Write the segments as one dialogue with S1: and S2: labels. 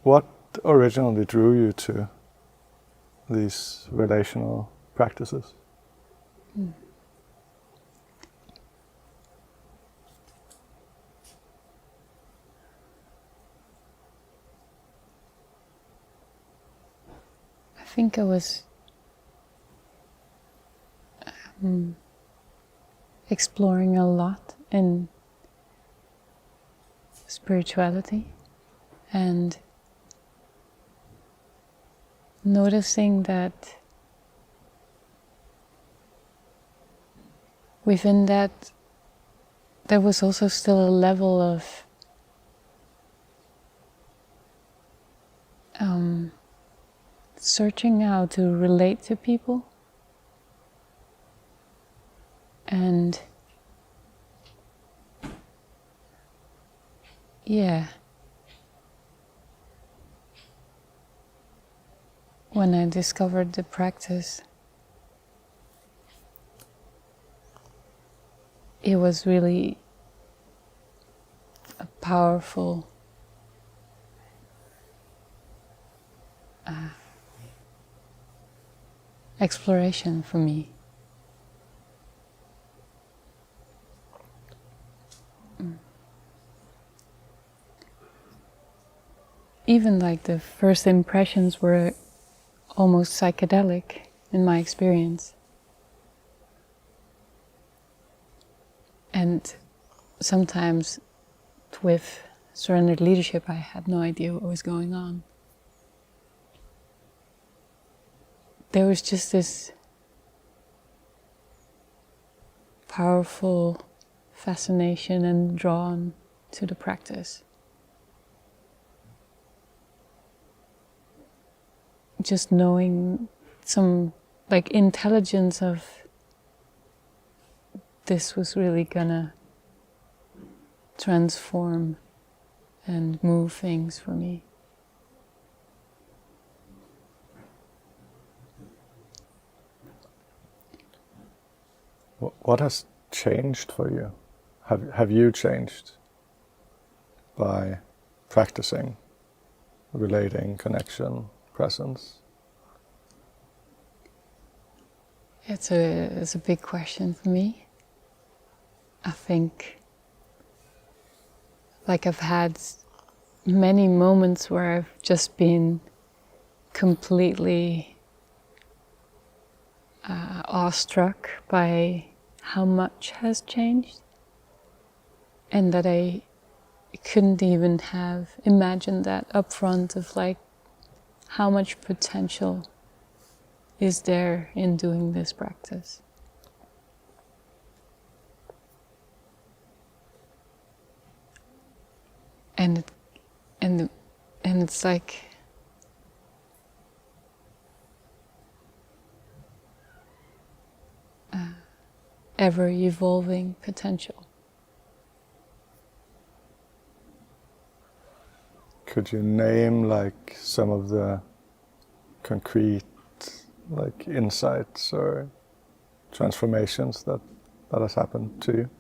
S1: What originally drew you to these relational practices?
S2: I think I was exploring a lot in spirituality and noticing that within that there was also still a level of searching how to relate to people and when I discovered the practice, it was really a powerful exploration for me. Even like the first impressions were almost psychedelic in my experience. And sometimes with surrendered leadership, I had no idea what was going on. There was just this powerful fascination and drawn to the practice. Just knowing some like intelligence of this was really gonna transform and move things for me.
S1: What has changed for you? Have you changed by practicing, relating, connection, presence?
S2: It's a big question for me. I think like I've had many moments where I've just been completely awestruck by how much has changed, and that I couldn't even have imagined that up front of like how much potential is there in doing this practice. And it's like ever evolving potential.
S1: Could you name like some of the concrete like insights or transformations that has happened to you?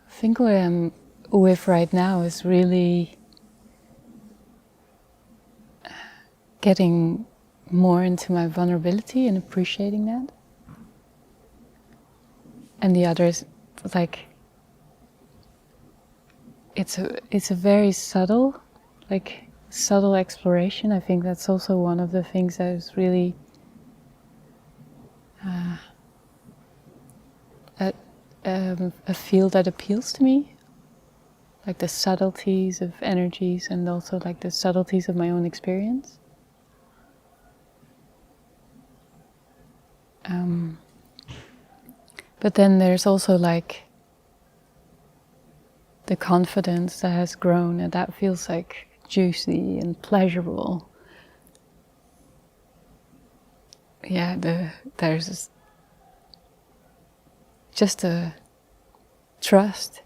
S2: I think what I'm with right now is really getting more into my vulnerability and appreciating that. And the other is like it's a very subtle exploration. I think that's also one of the things that is really a field that appeals to me, like the subtleties of energies and also like the subtleties of my own experience. But then there's also like the confidence that has grown, and that feels like juicy and pleasurable. Yeah, there's just a trust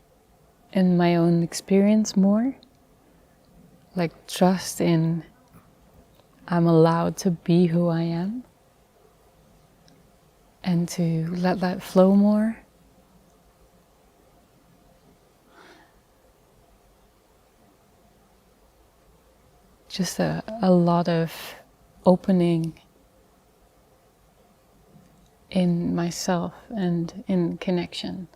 S2: in my own experience more, like trust in I'm allowed to be who I am. and to let that flow more. Just a lot of opening in myself and in connection.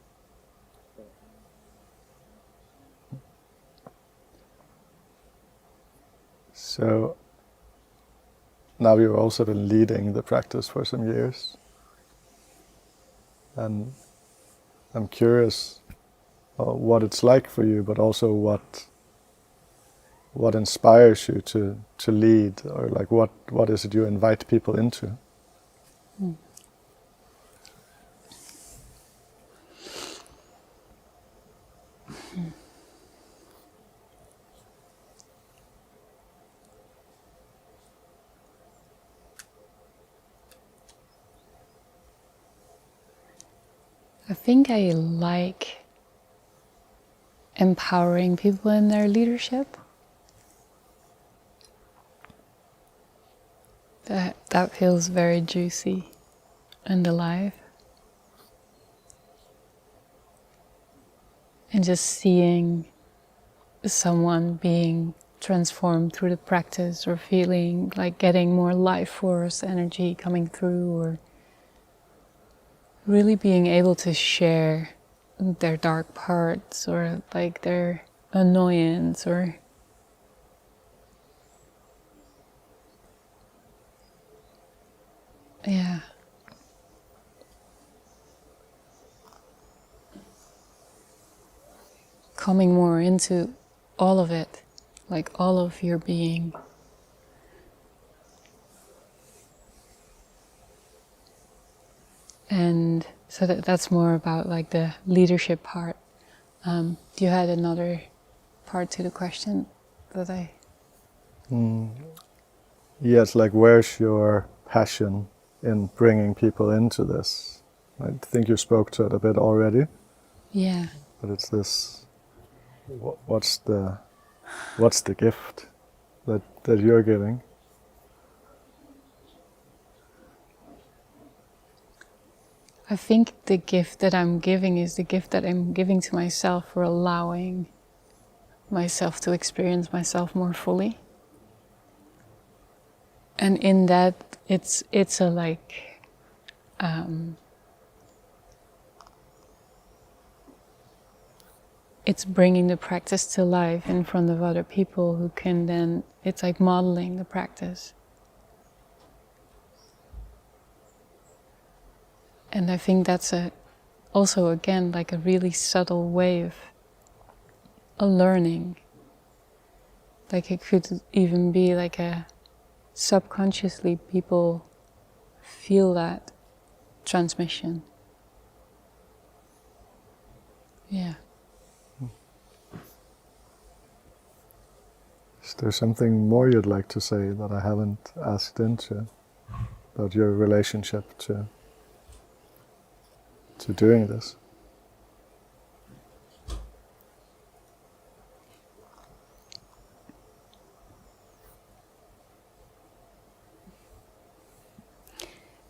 S1: So now you've also been leading the practice for some years, and I'm curious what it's like for you, but also what inspires you to lead, or like what is it you invite people into?
S2: I think I like empowering people in their leadership. That feels very juicy and alive. And just seeing someone being transformed through the practice, or feeling like getting more life force energy coming through, or really being able to share their dark parts, or like their annoyance, or yeah. Coming more into all of it, like all of your being. And so that's more about like the leadership part. You had another part to the question that I...
S1: Yes, like where's your passion in bringing people into this? I think you spoke to it a bit already,
S2: Yeah.
S1: but it's this, what's the gift that you're giving?
S2: I think the gift that I'm giving is the gift that I'm giving to myself for allowing myself to experience myself more fully. And in that, it's a like, it's bringing the practice to life in front of other people who can then, it's like modeling the practice. And I think that's also again like a really subtle way of a learning. Like it could even be like a subconsciously people feel that transmission. Yeah.
S1: Is there something more you'd like to say that I haven't asked into about your relationship to doing this?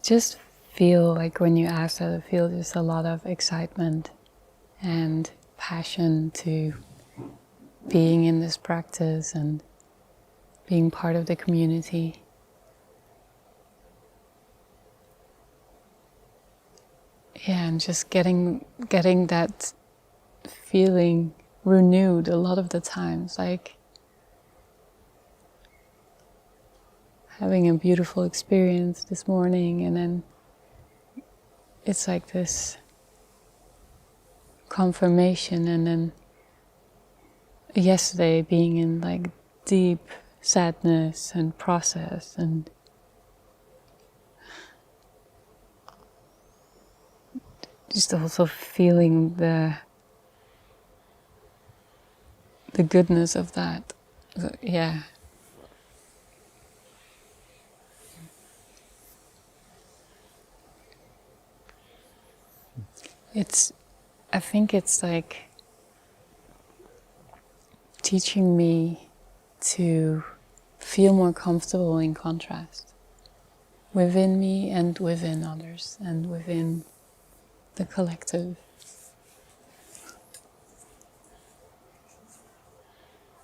S2: Just feel like when you ask that, I feel just a lot of excitement and passion to being in this practice and being part of the community. Yeah, and just getting that feeling renewed a lot of the times, like having a beautiful experience this morning, and then it's like this confirmation, and then yesterday being in like deep sadness and process, and just also feeling the goodness of that. Yeah. I think it's like teaching me to feel more comfortable in contrast. within me and within others and within the collective.